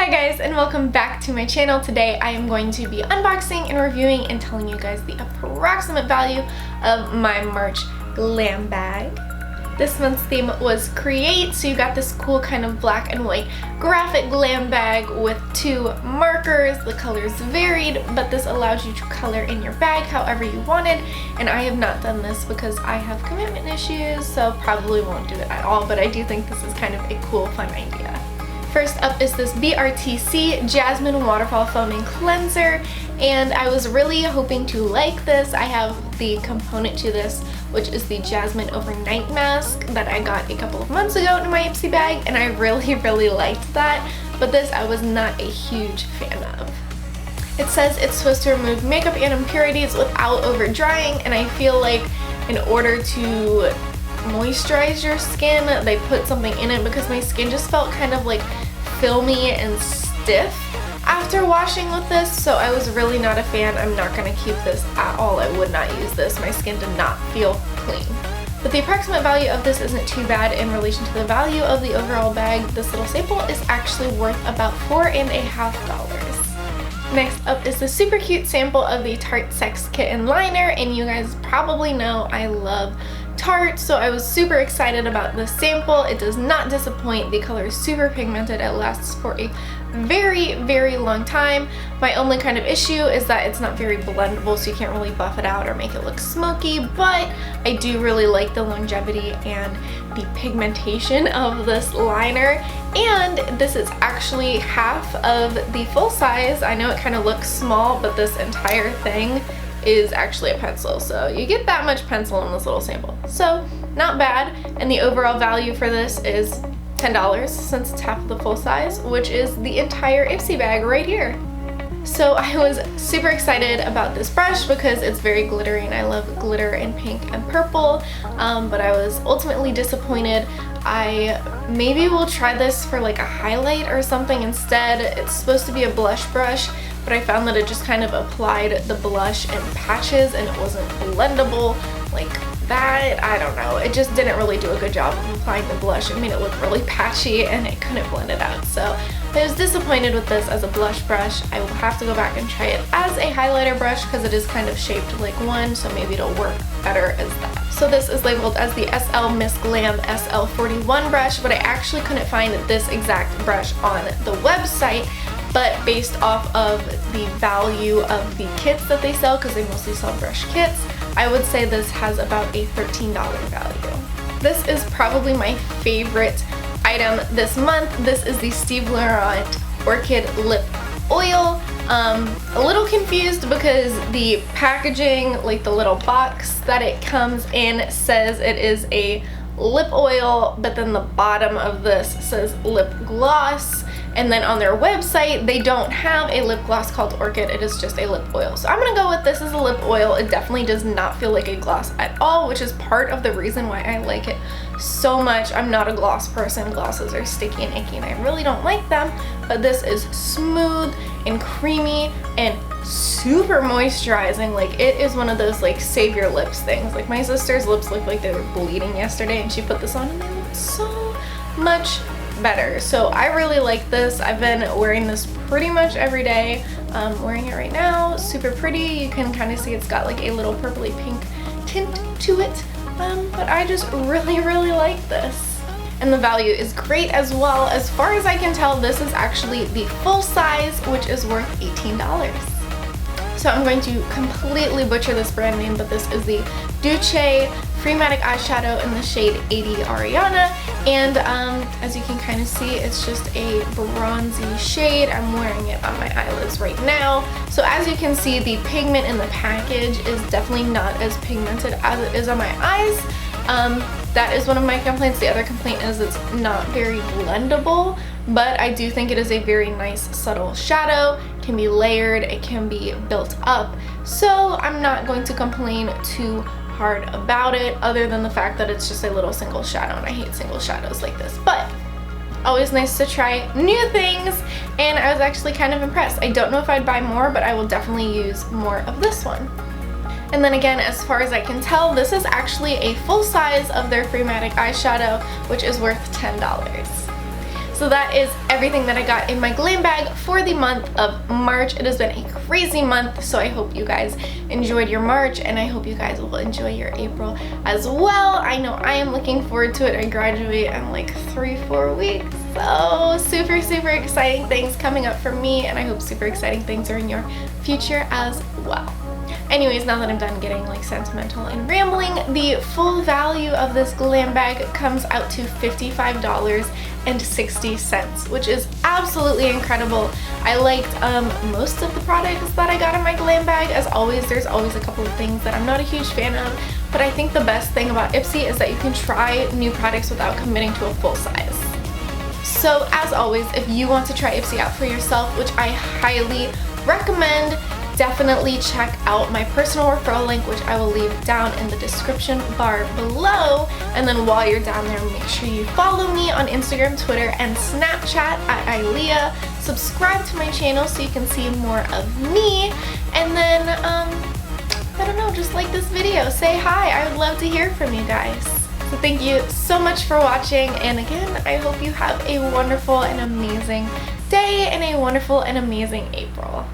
Hi guys, and welcome back to my channel. Today I am going to be unboxing and reviewing and telling you guys the approximate value of my March Glam Bag. This month's theme was Create, so you got this cool kind of black and white graphic glam bag with two markers. The colors varied, but this allowed you to color in your bag however you wanted, and I have not done this because I have commitment issues, so probably won't do it at all, but I do think this is kind of a cool, fun idea. First up is this VRTC Jasmine Waterfall Foaming Cleanser, and I was really hoping to like this. I have the component to this, which is the Jasmine Overnight Mask that I got a couple of months ago in my Ipsy bag, and I really liked that, but this I was not a huge fan of. It says it's supposed to remove makeup and impurities without over drying, and I feel like in order to moisturize your skin, they put something in it because my skin just felt kind of like filmy and stiff after washing with this, so I was really not a fan. I'm not going to keep this at all. I would not use this. My skin did not feel clean. But the approximate value of this isn't too bad in relation to the value of the overall bag. This little sample is actually worth about $4.50. Next up is the super cute sample of the Tarte Sex Kitten Liner, and you guys probably know I love Tarte, so I was super excited about this sample. It does not disappoint. The color is super pigmented. It lasts for a very long time. My only kind of issue is that it's not very blendable, so you can't really buff it out or make it look smoky, but I do really like the longevity and the pigmentation of this liner, and this is actually half of the full size. I know it kind of looks small, but this entire thing is actually a pencil, so you get that much pencil in this little sample, so not bad. And the overall value for this is $10 since it's half of the full size, which is the entire Ipsy bag right here. So I was super excited about this brush because it's very glittery and I love glitter in pink and purple, but I was ultimately disappointed. I maybe will try this for like a highlight or something instead. It's supposed to be a blush brush, but I found that it just kind of applied the blush in patches and it wasn't blendable like that. I don't know. It just didn't really do a good job of applying the blush. It made it look really patchy and it couldn't blend it out. So I was disappointed with this as a blush brush. I will have to go back and try it as a highlighter brush because it is kind of shaped like one, so maybe it'll work better as that. So this is labeled as the SL Miss Glam SL41 brush, but I actually couldn't find this exact brush on the website. But based off of the value of the kits that they sell, because they mostly sell brush kits, I would say this has about a $13 value. This is probably my favorite item this month. This is the Steve Laurent Orchid Lip Oil. A little confused because the packaging, like the little box that it comes in, says it is a lip oil, but then the bottom of this says lip gloss. And then on their website, they don't have a lip gloss called Orchid, it is just a lip oil. So I'm gonna go with this as a lip oil. It definitely does not feel like a gloss at all, which is part of the reason why I like it so much. I'm not a gloss person. Glosses are sticky and icky and I really don't like them, but this is smooth and creamy and super moisturizing. Like, it is one of those like save your lips things. Like, my sister's lips looked like they were bleeding yesterday and she put this on and they looked so much better. So I really like this. I've been wearing this pretty much every day. I'm wearing it right now. Super pretty. You can kind of see it's got like a little purpley pink tint to it, but I just really like this. And the value is great as well. As far as I can tell, this is actually the full size, which is worth $18. So I'm going to completely butcher this brand name, but this is the Duche Free-Matic Eyeshadow in the shade 80 Ariana, and as you can kind of see, it's just a bronzy shade. I'm wearing it on my eyelids right now. So as you can see, the pigment in the package is definitely not as pigmented as it is on my eyes. That is one of my complaints. The other complaint is it's not very blendable, but I do think it is a very nice subtle shadow. It can be layered, it can be built up, so I'm not going to complain too hard about it, other than the fact that it's just a little single shadow, and I hate single shadows like this. But always nice to try new things, and I was actually kind of impressed. I don't know if I'd buy more, but I will definitely use more of this one. And then again, as far as I can tell, this is actually a full size of their Free-Matic eyeshadow, which is worth $10. So that is everything that I got in my glam bag for the month of March. It has been a crazy month, so I hope you guys enjoyed your March, and I hope you guys will enjoy your April as well. I know I am looking forward to it. I graduate in like 3-4 weeks, so super exciting things coming up for me, and I hope super exciting things are in your future as well. Anyways, now that I'm done getting like sentimental and rambling, the full value of this glam bag comes out to $55.60, which is absolutely incredible. I liked most of the products that I got in my glam bag. As always, there's always a couple of things that I'm not a huge fan of, but I think the best thing about Ipsy is that you can try new products without committing to a full size. So as always, if you want to try Ipsy out for yourself, which I highly recommend, definitely check out my personal referral link, which I will leave down in the description bar below. And then while you're down there, make sure you follow me on Instagram, Twitter, and Snapchat at Ilea. Subscribe to my channel so you can see more of me. And then, I don't know, just like this video, say hi. I would love to hear from you guys. So thank you so much for watching, and again, I hope you have a wonderful and amazing day and a wonderful and amazing April.